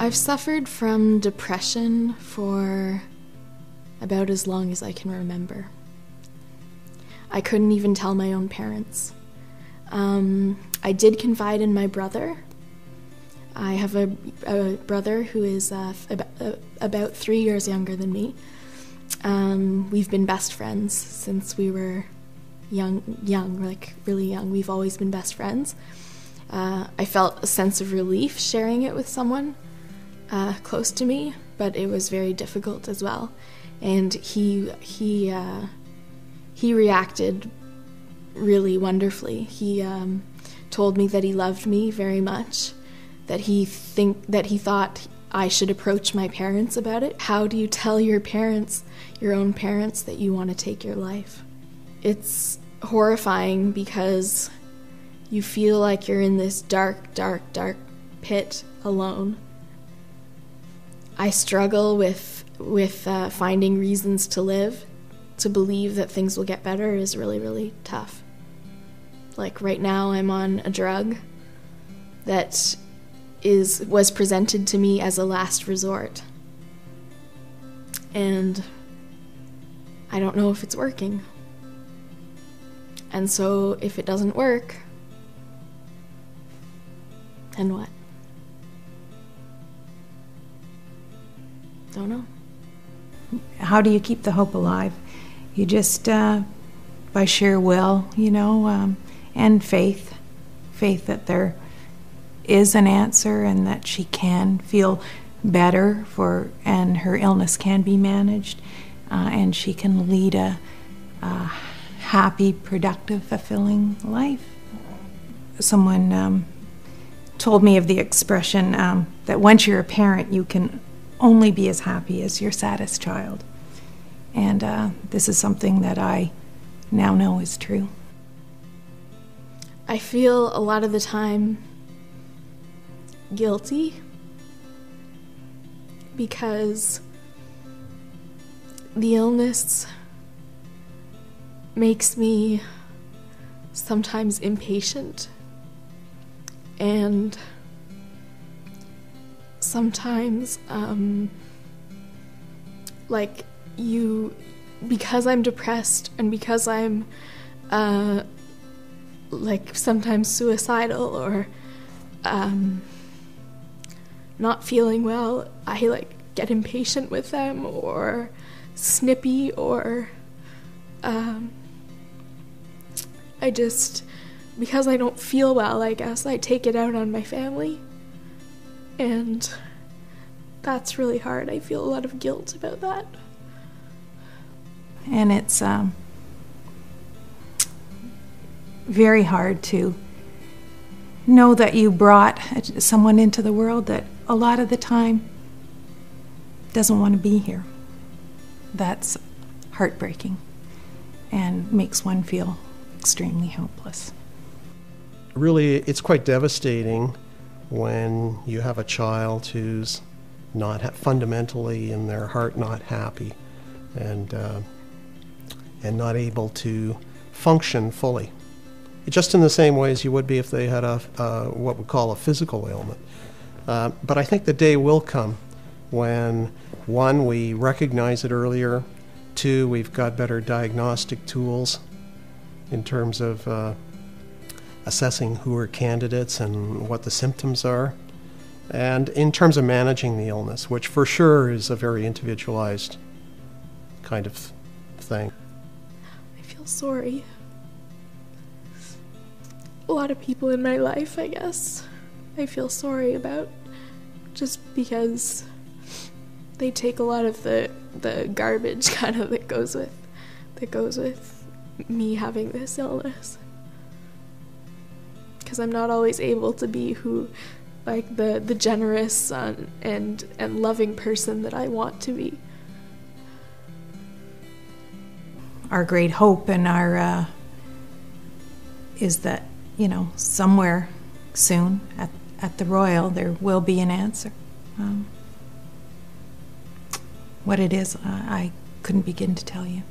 I've suffered from depression for about as long as I can remember. I couldn't even tell my own parents. I did confide in my brother. I have a brother who is about 3 years younger than me. We've been best friends since we were young, like really young. We've always been best friends. I felt a sense of relief sharing it with someone close to me, but it was very difficult as well. And he reacted really wonderfully. He told me that he loved me very much, that he thought I should approach my parents about it. How do you tell your parents, your own parents, that you want to take your life? It's horrifying because you feel like you're in this dark, dark, dark pit alone. I struggle with finding reasons to live. To believe that things will get better is really, really tough. Like right now I'm on a drug that was presented to me as a last resort. And I don't know if it's working. And so if it doesn't work, then what? Don't know. How do you keep the hope alive? You just, by sheer will, you know, and faith that there is an answer and that she can feel better and her illness can be managed, and she can lead a happy, productive, fulfilling life. Someone told me of the expression that once you're a parent, you can only be as happy as your saddest child. And this is something that I now know is true. I feel a lot of the time guilty because the illness makes me sometimes impatient, and sometimes because I'm depressed and because I'm sometimes suicidal or not feeling well, I get impatient with them or snippy, or because I don't feel well, I guess I take it out on my family, and that's really hard. I feel a lot of guilt about that. And it's very hard to know that you brought someone into the world that a lot of the time doesn't want to be here. That's heartbreaking and makes one feel extremely helpless. Really, it's quite devastating when you have a child who's not fundamentally in their heart not happy and not able to function fully. Just in the same way as you would be if they had what we call a physical ailment. But I think the day will come when, one, we recognize it earlier, two, we've got better diagnostic tools in terms of assessing who are candidates and what the symptoms are, and in terms of managing the illness, which for sure is a very individualized kind of thing. I feel sorry. A lot of people in my life, I guess, I feel sorry about, just because they take a lot of the garbage kind of that goes with me having this illness. Because I'm not always able to be the generous and loving person that I want to be. Our great hope and our is that, you know, somewhere soon at the Royal there will be an answer. What it is, I couldn't begin to tell you.